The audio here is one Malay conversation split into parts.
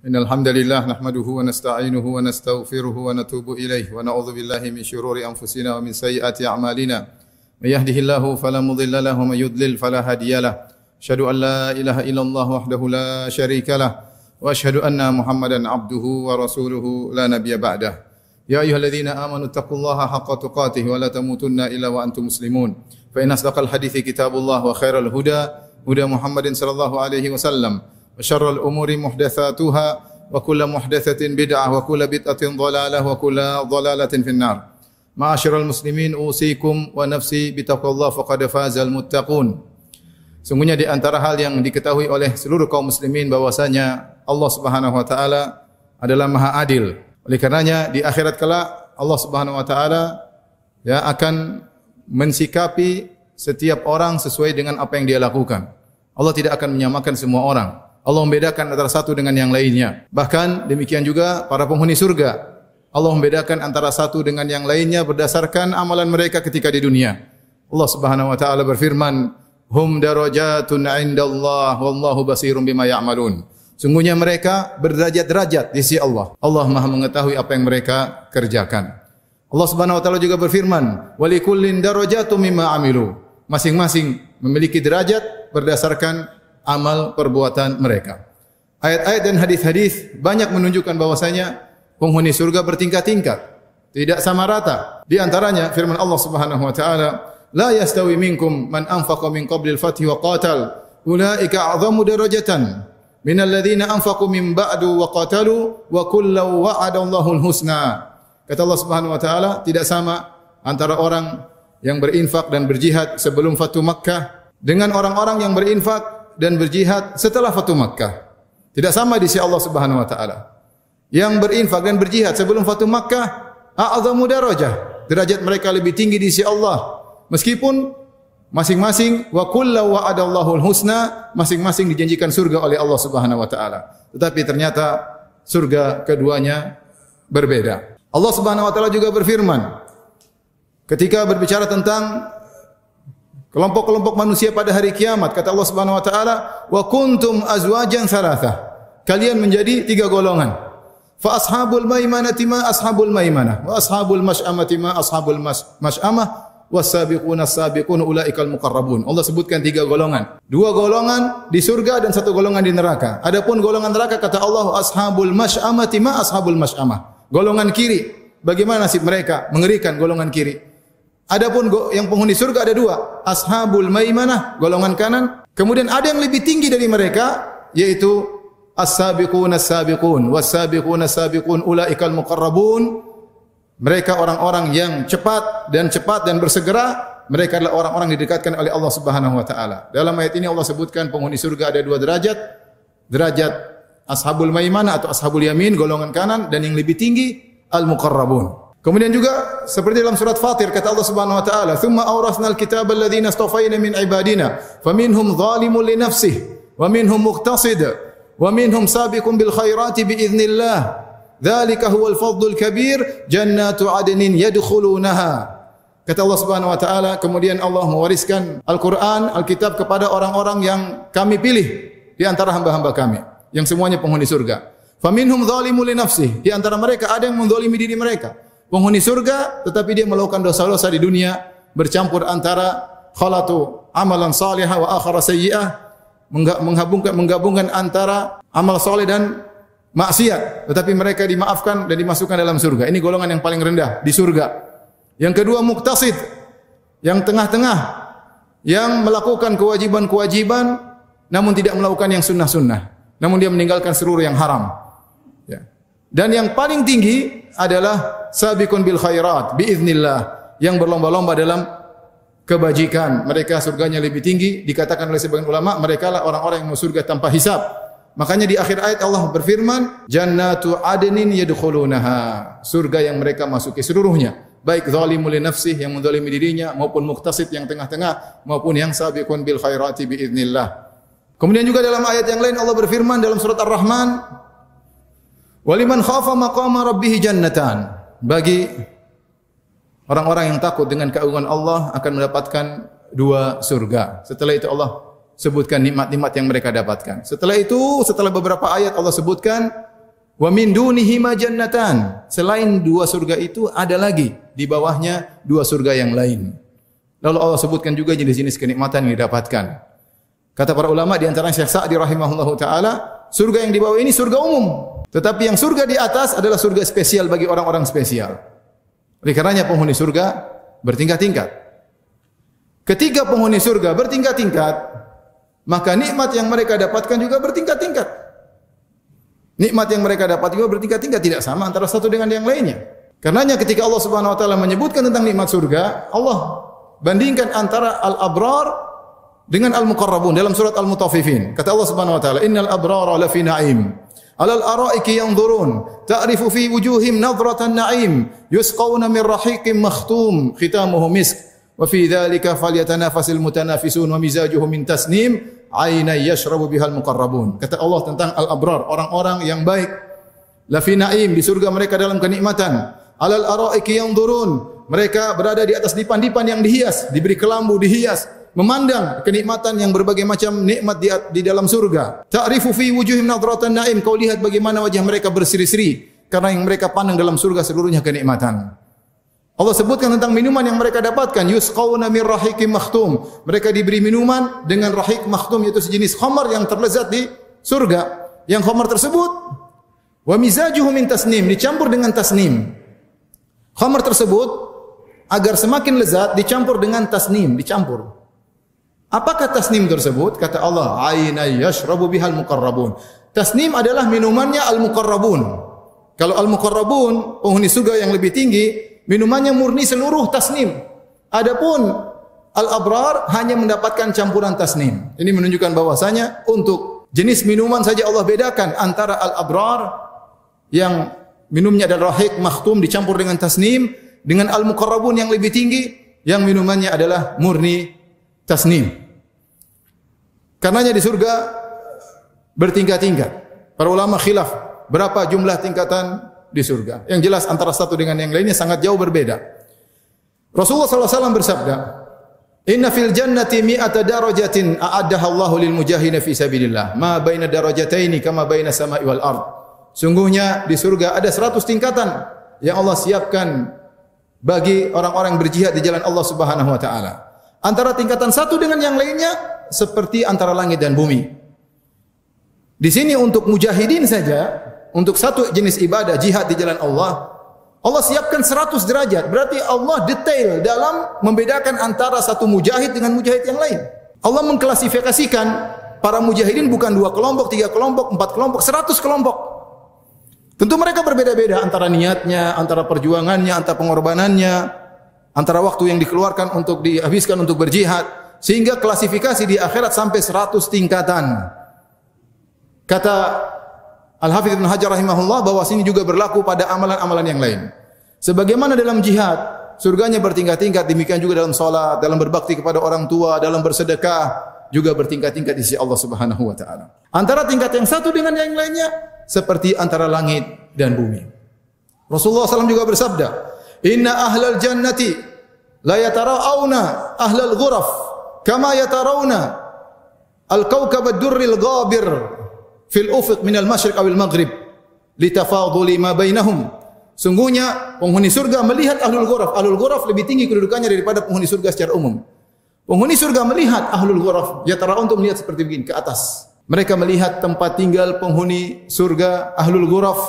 Innal hamdalillah nahmaduhu wa nasta'inuhu wa nastaghfiruhu wa natubu ilayh wa na'udzu billahi min shururi anfusina wa min sayyiati a'malina. May yahdihillahu fala mudilla lahu wa may yudlil fala hadiyalah. Asyhadu an la ilaha illallah wahdahu la syarika lah wa asyhadu anna Muhammadan abduhu wa rasuluhu la nabiyya ba'dah. Ya ayyuhalladzina amanu taqullaha haqqa tuqatih wa la tamutunna illa wa antum muslimun. Fa inna asdaqal hadithi kitabullah wa khairal huda huda Muhammadin sallallahu alaihi wasallam. Wa syarrul umuri muhdatsatuha wa kullu muhdatsatin bid'ah wa kullu bid'atin dhalalah wa kullu dhalalatin finnar. Ma'asyiral muslimin usikum wa nafsi bitaqwallah faqad fazal muttaqun. Sungguhnya di antara hal yang diketahui oleh seluruh kaum muslimin bahwasanya Allah Subhanahu wa taala adalah Maha Adil. Oleh karenanya di akhirat kelak Allah Subhanahu wa taala akan mensikapi setiap orang sesuai dengan apa yang dia lakukan. Allah tidak akan menyamakan semua orang. Allah membedakan antara satu dengan yang lainnya. Bahkan demikian juga para penghuni surga. Allah membedakan antara satu dengan yang lainnya berdasarkan amalan mereka ketika di dunia. Allah Subhanahu wa taala berfirman, "Hum darajatun 'indallah wallahu basirun bima ya'malun." Sungguhnya mereka berderajat-derajat di sisi Allah. Allah Maha mengetahui apa yang mereka kerjakan. Allah Subhanahu wa taala juga berfirman, "Wa likullin darajatun mimma 'amilu." Masing-masing memiliki derajat berdasarkan amal perbuatan mereka. Ayat-ayat dan hadis-hadis banyak menunjukkan bahwasanya penghuni surga bertingkat-tingkat, tidak sama rata. Di antaranya firman Allah Subhanahu wa taala, "La yastawi minkum man anfaqa min qablil fathi wa qatal, ulaika a'zamu darajatan minal ladzina anfaqu min ba'du wa qatalu wa kullu wa'adallahu al-husna." Kata Allah Subhanahu wa taala, tidak sama antara orang yang berinfak dan berjihad sebelum Fatu Makkah dengan orang-orang yang berinfak dan berjihad setelah Fatu Makkah. Tidak sama di sisi Allah Subhanahu wa taala. Yang berinfak dan berjihad sebelum Fatu Makkah a'zamu darajah, derajat mereka lebih tinggi di sisi Allah. Meskipun masing-masing wa kullu wa'adallahu al-husna, masing-masing dijanjikan surga oleh Allah Subhanahu wa taala. Tetapi ternyata surga keduanya berbeda. Allah Subhanahu wa taala juga berfirman ketika berbicara tentang kelompok-kelompok manusia pada hari kiamat, kata Allah Subhanahu wa taala, "Wa kuntum azwajan tsalatsa." Kalian menjadi tiga golongan. Fa ashabul maimanati ma ashabul maimanah, wa ashabul masy'amati ma ashabul masy'amah, was-sabiquna as-sabiqun ulaikal muqarrabun. Allah sebutkan tiga golongan. Dua golongan di surga dan satu golongan di neraka. Adapun golongan neraka kata Allah, ashabul masy'amati ma ashabul masy'amah. Golongan kiri, bagaimana nasib mereka? Mengerikan golongan kiri. Adapun yang penghuni surga ada dua, ashabul maimanah, golongan kanan. Kemudian ada yang lebih tinggi dari mereka, yaitu as-sabiqun as-sabiqun, was-sabiqun as-sabiqun ulaikal muqarrabun. Mereka orang-orang yang cepat dan bersegera. Mereka adalah orang-orang yang didekatkan oleh Allah Subhanahu wa taala. Dalam ayat ini Allah sebutkan penghuni surga ada dua derajat. Derajat ashabul maimanah atau ashabul yamin, golongan kanan, dan yang lebih tinggi al-muqarrabun. Kemudian juga seperti dalam surat Fatir kata Allah Subhanahu wa taala, "Tsumma awrasnal kitaba alladziina istafaina min ibadina, faminhum zalimun li nafsihi, wa minhum muqtasid, wa minhum sabiqun bil khairati bi idznillah. Dzalika huwal fadlul kabir, jannatu 'adnin yadkhulunaha." Kata Allah Subhanahu wa taala, kemudian Allah mewariskan Al-Qur'an, Alkitab kepada orang-orang yang kami pilih di antara hamba-hamba kami, yang semuanya penghuni surga. Faminhum zalimun li nafsihi, di antara mereka ada yang menzalimi diri mereka. Penghuni surga tetapi dia melakukan dosa-dosa di dunia, bercampur antara khalatu amalan salihah wa akhara sayyi'ah, menggabungkan antara amal saleh dan maksiat, tetapi mereka dimaafkan dan dimasukkan dalam surga. Ini golongan yang paling rendah di surga. Yang kedua muqtasid, yang tengah-tengah, yang melakukan kewajiban-kewajiban namun tidak melakukan yang sunnah-sunnah, namun dia meninggalkan seluruh yang haram. Dan yang paling tinggi adalah sabiqun bil khairat biiznillah, yang berlomba-lomba dalam kebajikan. Mereka surganya lebih tinggi, dikatakan oleh sebagian ulama mereka lah orang-orang yang masuk surga tanpa hisab. Makanya di akhir ayat Allah berfirman, "Jannatu 'adnin yadkhulunaha." Surga yang mereka masuki seluruhnya, baik zalimul li nafsihi yang menzalimi dirinya, maupun muqtasid yang tengah-tengah, maupun yang sabiqun bil khairati biiznillah. Kemudian juga dalam ayat yang lain Allah berfirman dalam surat Ar-Rahman, "Waliman khafa maqama rabbih jannatan." Bagi orang-orang yang takut dengan keagungan Allah akan mendapatkan dua surga. Setelah itu Allah sebutkan nikmat-nikmat yang mereka dapatkan. Setelah itu, setelah beberapa ayat Allah sebutkan Wa min dunihima jannatan. Selain dua surga itu ada lagi di bawahnya dua surga yang lain. Lalu Allah sebutkan juga jenis-jenis kenikmatan yang didapatkan. Kata para ulama di antara Syekh Sa'di rahimahullahu taala, surga yang di bawah ini surga umum, tetapi yang surga di atas adalah surga spesial bagi orang-orang spesial. Oleh karenanya penghuni surga bertingkat-tingkat. Ketika penghuni surga bertingkat-tingkat, maka nikmat yang mereka dapatkan juga bertingkat-tingkat. Nikmat yang mereka dapat juga bertingkat-tingkat, tidak sama antara satu dengan yang lainnya. Karenanya ketika Allah Subhanahu wa taala menyebutkan tentang nikmat surga, Allah bandingkan antara al-abrar dengan al-muqarrabun dalam surat Al-Mutaffifin. Kata Allah Subhanahu wa taala, "Innal abrara lafi na'im, 'alal araiki yanzurun, ta'rifu fi wujuhim nadratan na'im, yusqawna min rahiqin makhtum, khitamuhu misk, wa fi dzalika falyatanafasil mutanafisun, wa mizajuhu min tasnim, 'aynan yashrabu bihal muqarrabun." Kata Allah tentang al-abrar, orang-orang yang baik. Lafi na'im, di surga mereka dalam kenikmatan. 'Alal araiki yanzurun, mereka berada di atas dipan-dipan yang dihias, diberi kelambu dihias, memandang kenikmatan yang berbagai macam nikmat di dalam surga. Ta'rifu fi wujuhim nadratan na'im, kau lihat bagaimana wajah mereka berseri-seri karena yang mereka pandang dalam surga seluruhnya kenikmatan. Allah sebutkan tentang minuman yang mereka dapatkan, yusqawna min rahiqin makhtum. Mereka diberi minuman dengan rahiq makhtum, yaitu sejenis khamar yang terlezat di surga. Yang khamar tersebut wa mizajuhu min tasnim, dicampur dengan tasnim. Khamar tersebut agar semakin lezat dicampur dengan tasnim, dicampur. Apakah tasnim tersebut? Kata Allah, "Ainay yashrabu bihal muqarrabun." Tasnim adalah minumannya al-muqarrabun. Kalau al-muqarrabun, penghuni surga yang lebih tinggi, minumannya murni seluruh tasnim. Adapun al-abrar hanya mendapatkan campuran tasnim. Ini menunjukkan bahwasanya untuk jenis minuman saja Allah bedakan antara al-abrar yang minumnya adalah rahiq makhtum dicampur dengan tasnim, dengan al-muqarrabun yang lebih tinggi yang minumannya adalah murni tasnim. Karenanya di surga bertingkat-tingkat. Para ulama khilaf berapa jumlah tingkatan di surga. Yang jelas antara satu dengan yang lainnya sangat jauh berbeda. Rasulullah SAW bersabda, "Inna fil jannati mi'ata darajatin a'addaha Allahu lil mujahidin fi sabilillah, ma baina darajataini kama baina sama'i wal ard." Sungguhnya di surga ada 100 tingkatan yang Allah siapkan bagi orang-orang yang berjihad di jalan Allah Subhanahu wa taala. Antara tingkatan satu dengan yang lainnya seperti antara langit dan bumi. Di sini untuk mujahidin saja, untuk satu jenis ibadah jihad di jalan Allah, Allah siapkan 100 derajat. Berarti Allah detail dalam membedakan antara satu mujahid dengan mujahid yang lain. Allah mengklasifikasikan para mujahidin bukan 2 kelompok, 3 kelompok, 4 kelompok, 100 kelompok. Tentu mereka berbeda-beda antara niatnya, antara perjuangannya, antara pengorbanannya, antara waktu yang dikeluarkan untuk dihabiskan untuk berjihad. Sehingga klasifikasi di akhirat sampai 100 tingkatan. Kata Al-Hafidz Ibnu Hajar rahimahullah bahwa sini juga berlaku pada amalan-amalan yang lain. Sebagaimana dalam jihad, surganya bertingkat-tingkat, demikian juga dalam salat, dalam berbakti kepada orang tua, dalam bersedekah, juga bertingkat-tingkat di sisi Allah Subhanahu wa taala. Antara tingkat yang satu dengan yang lainnya seperti antara langit dan bumi. Rasulullah SAW juga bersabda, "Inna ahlal jannati la yatara'auna ahlal ghuraf kama yatarawna al-kawkab ad-durril ghabir fil ufuq min al-masyriq awil maghrib litafaduli ma bainahum." Sungguhnya penghuni surga melihat ahlul ghuraf. Ahlul ghuraf lebih tinggi kedudukannya daripada penghuni surga secara umum. Penghuni surga melihat ahlul ghuraf, yatarawun untuk melihat seperti begini ke atas. Mereka melihat tempat tinggal penghuni surga ahlul ghuraf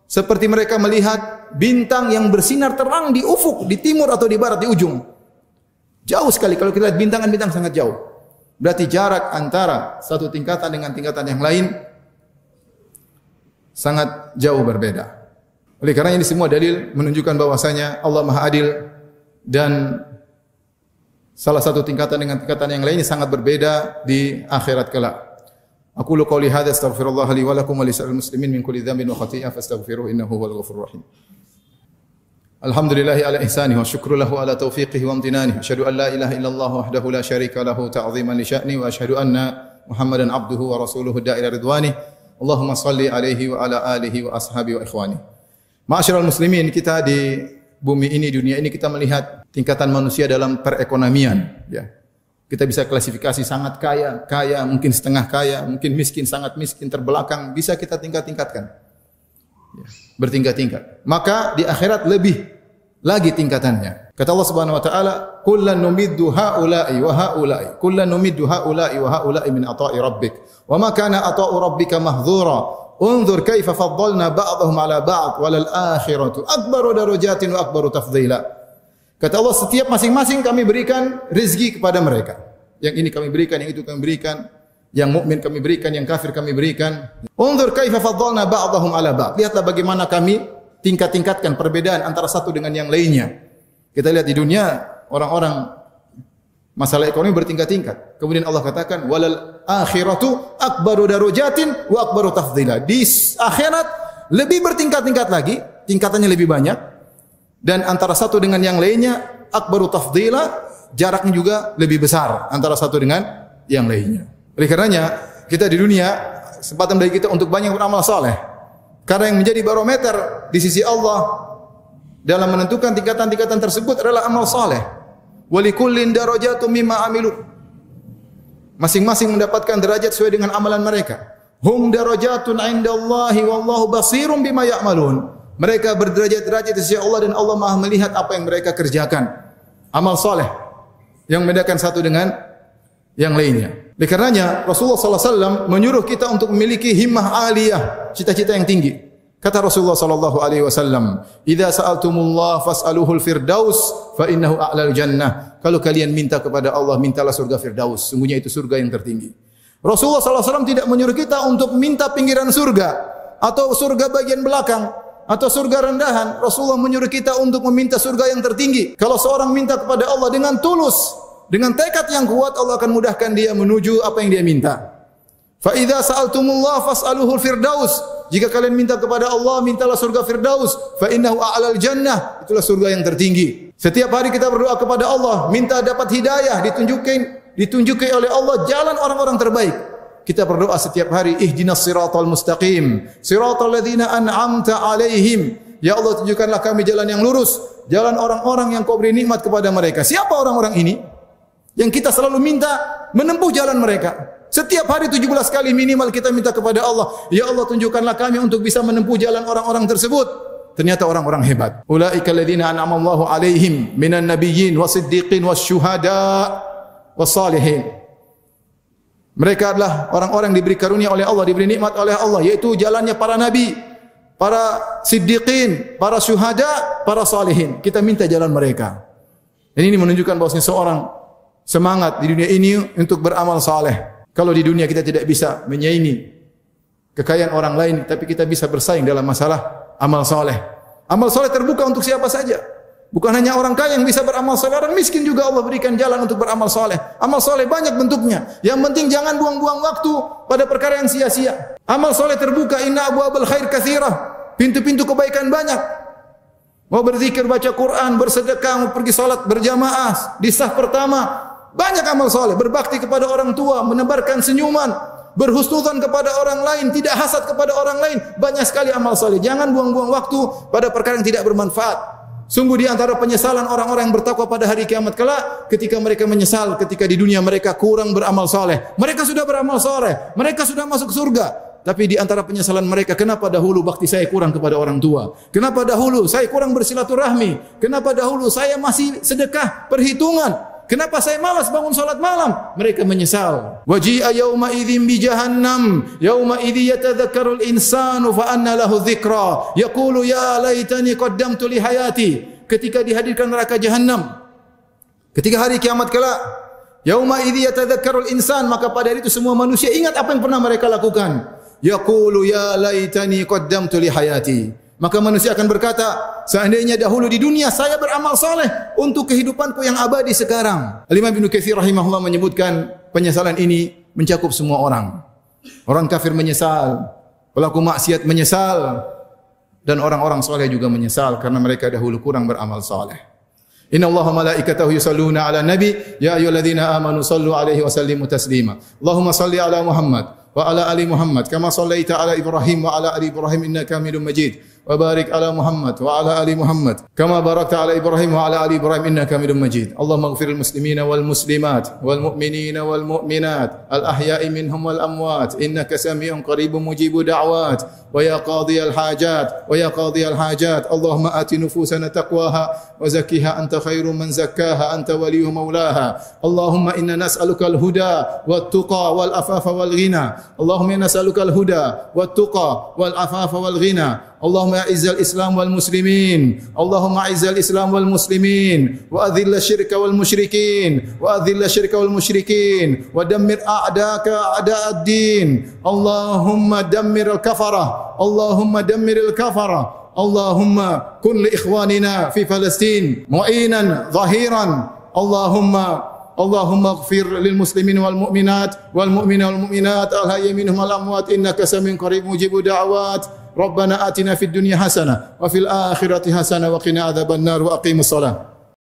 seperti mereka melihat bintang yang bersinar terang di ufuk, di timur atau di barat, di ujung. Jauh sekali kalau kita lihat bintang sangat jauh. Berarti jarak antara satu tingkatan dengan tingkatan yang lain sangat jauh berbeda. Oleh karena ini semua dalil menunjukkan bahwasanya Allah Maha Adil dan salah satu tingkatan dengan tingkatan yang lainnya sangat berbeda di akhirat kelak. Aqulu qouli hadza astaghfirullah li wa lakum wa lisa'il muslimin min kulli dhanbin wa khati'ah fastaghfiruhu innahu huwal ghafurur rahim. Alhamdulillahi ala ihsanihi wa syukru lahu ala taufiqihi wa amtinanihi. Asyhadu an la ilaha illallah wahdahu la syarika lahu ta'ziman li sya'ni wa asyhadu anna Muhammadan abduhu wa rasuluhu da'ila ridwani. Allahumma salli alaihi wa ala alihi wa ashabihi wa ikhwani. Ma'asyiral muslimin, kita di bumi ini, dunia ini kita melihat tingkatan manusia dalam perekonomian, ya. Kita bisa klasifikasi sangat kaya, kaya, mungkin setengah kaya, mungkin miskin, sangat miskin, terbelakang, bisa kita tingkat-tingkatkan. Bertingkat-tingkat. Maka di akhirat lebih lagi tingkatannya. Kata Allah Subhanahu wa taala, "Kullan numiddu haula'i wa haula'i, kullan numiddu haula'i wa haula'i min ata'i rabbik, wa ma kana ata'u rabbika mahdzura. Unzur kaifa faddalna ba'dahum 'ala ba'd, walal akhiratu akbaru darajatin wa akbaru tafdhila." Kata Allah, setiap masing-masing kami berikan rezeki kepada mereka. Yang ini kami berikan, yang itu kami berikan, yang mukmin kami berikan, yang kafir kami berikan. Unzur kaifa faddalna ba'dahum 'ala ba'd. Lihatlah bagaimana kami tingkat-tingkatkan perbedaan antara satu dengan yang lainnya. Kita lihat di dunia orang-orang masalah ekonomi bertingkat-tingkat. Kemudian Allah katakan walal akhiratu akbaru darajatin wa akbaru tafdhila. Di akhirat lebih bertingkat-tingkat lagi, tingkatannya lebih banyak, dan antara satu dengan yang lainnya akbaru tafdhila, jaraknya juga lebih besar antara satu dengan yang lainnya. Oleh karenanya kita di dunia kesempatan bagi kita untuk banyak beramal saleh. Karena yang menjadi barometer di sisi Allah dalam menentukan tingkatan-tingkatan tersebut adalah amal saleh. Walikullin darajatun mimma amilu. Masing-masing mendapatkan derajat sesuai dengan amalan mereka. Hum darajatun 'indallahi wallahu basirun bima ya'malun. Mereka berderajat-derajat di sisi Allah dan Allah Maha melihat apa yang mereka kerjakan. Amal saleh yang membedakan satu dengan yang lainnya. Oleh karenanya Rasulullah sallallahu alaihi wasallam menyuruh kita untuk memiliki himmah aliyah, cita-cita yang tinggi. Kata Rasulullah sallallahu alaihi wasallam, "Idza sa'altumullah fas'aluhul firdaus fa innahu a'lal jannah." Kalau kalian minta kepada Allah, mintalah surga Firdaus. Sungguhnya itu surga yang tertinggi. Rasulullah sallallahu alaihi wasallam tidak menyuruh kita untuk minta pinggiran surga atau surga bagian belakang atau surga rendahan. Rasulullah menyuruh kita untuk meminta surga yang tertinggi. Kalau seorang minta kepada Allah dengan tulus, dengan tekad yang kuat, Allah akan mudahkan dia menuju apa yang dia minta. Fa idza sa'altumullah fas'aluhul firdaus. Jika kalian minta kepada Allah, mintalah surga Firdaus. Fa innahu a'lal jannah. Itulah surga yang tertinggi. Setiap hari kita berdoa kepada Allah, minta dapat hidayah, ditunjuki oleh Allah jalan orang-orang terbaik. Kita berdoa setiap hari, ihdinas siratal mustaqim, siratal ladzina an'amta 'alaihim. Ya Allah, tunjukkanlah kami jalan yang lurus, jalan orang-orang yang Kau beri nikmat kepada mereka. Siapa orang-orang ini? Yang kita selalu minta menempuh jalan mereka. Setiap hari 17 kali minimal kita minta kepada Allah, ya Allah tunjukkanlah kami untuk bisa menempuh jalan orang-orang tersebut. Ternyata orang-orang hebat. Ulaika alladzina an'ama Allahu 'alaihim minan nabiyyin wasiddiqin wasyuhada wassalihin. Mereka adalah orang-orang yang diberi karunia oleh Allah, diberi nikmat oleh Allah, yaitu jalannya para nabi, para siddiqin, para syuhada, para salihin. Kita minta jalan mereka. Dan ini menunjukkan bahwasanya seorang semangat di dunia ini untuk beramal saleh. Kalau di dunia kita tidak bisa menyaingi kekayaan orang lain, tapi kita bisa bersaing dalam masalah amal saleh. Amal saleh terbuka untuk siapa saja. Bukan hanya orang kaya yang bisa beramal saleh, orang miskin juga Allah berikan jalan untuk beramal saleh. Amal saleh banyak bentuknya. Yang penting jangan buang-buang waktu pada perkara yang sia-sia. Amal saleh terbuka, inna abwabal khair katsirah. Pintu-pintu kebaikan banyak. Mau berzikir, baca Quran, bersedekah, mau pergi salat berjamaah di saf pertama. Banyak amal saleh, berbakti kepada orang tua, menebarkan senyuman, berhusnudzon kepada orang lain, tidak hasad kepada orang lain. Banyak sekali amal saleh. Jangan buang-buang waktu pada perkara yang tidak bermanfaat. Sungguh di antara penyesalan orang-orang yang bertakwa pada hari kiamat kelak, ketika mereka menyesal ketika di dunia mereka kurang beramal saleh. Mereka sudah beramal saleh, mereka sudah masuk surga. Tapi di antara penyesalan mereka, kenapa dahulu bakti saya kurang kepada orang tua? Kenapa dahulu saya kurang bersilaturahmi? Kenapa dahulu saya masih sedekah perhitungan? Kenapa saya malas bangun salat malam? Mereka menyesal. Waji'a yauma idzin bi jahannam, yauma idzi yatadzakkarul insanu fa anna lahu dzikra, yaqulu ya laitani qaddamtu li hayati. Ketika dihadirkan neraka jahannam, ketika hari kiamat kelak, yauma idzi yatadzakkarul insan, maka pada hari itu semua manusia ingat apa yang pernah mereka lakukan. Yaqulu ya laitani qaddamtu li hayati. Maka manusia akan berkata, seandainya dahulu di dunia saya beramal saleh untuk kehidupanku yang abadi sekarang. Al-Imam Ibnu Katsir rahimahullah menyebutkan penyesalan ini mencakup semua orang. Orang kafir menyesal, pelaku maksiat menyesal, dan orang-orang saleh juga menyesal karena mereka dahulu kurang beramal saleh. Inna Allaha malaikatahu yusalluna ala nabi ya ayyuhalladzina amanu sallu alaihi wa sallimu taslima. Allahumma salli ala Muhammad wa ala ali Muhammad kama sallaita ala Ibrahim wa ala ali Ibrahim innaka Hamidum Majid. wa barik ala Muhammad wa ala ali Muhammad kama barakta ala Ibrahim wa ala ali Ibrahim innaka Hamidum Majid. Allahumma ighfir lil muslimina wal muslimat wal mu'minina wal mu'minat al ahya'i minhum wal amwat innaka sami'un qaribun mujibu da'wat wa ya qadhiyal hajat wa ya qadhiyal hajat. Allahumma ati nufusana taqwaha wa zakkiha anta khairu man zakkaha anta waliyyu maulaha. Allahumma inna nas'aluka al huda wat tuqa wal afafa wal ghina. Allahumma inna nas'aluka al huda wat tuqa wal afafa wal ghina. Allahumma a'izzal Islam wal muslimin. Allahumma a'izzal Islam wal muslimin wa adhilla syirka wal musyrikin wa adhilla syirka wal musyrikin wa dammir a'daka a'da'ad-din. Allahumma dammir al-kafara. Allahumma dammir al-kafara. Allahumma kun li ikhwanina fi Palestin mu'inan zahiran. Allahumma ighfir lil muslimin wal mu'minat wal mu'minina wal mu'minat al hayyi minhum wal amwat innaka samiun qarib mujibu da'wat. Rabbana atina fid dunya hasanah wa fil akhirati hasanah wa qina adzabannar wa aqimus shalah.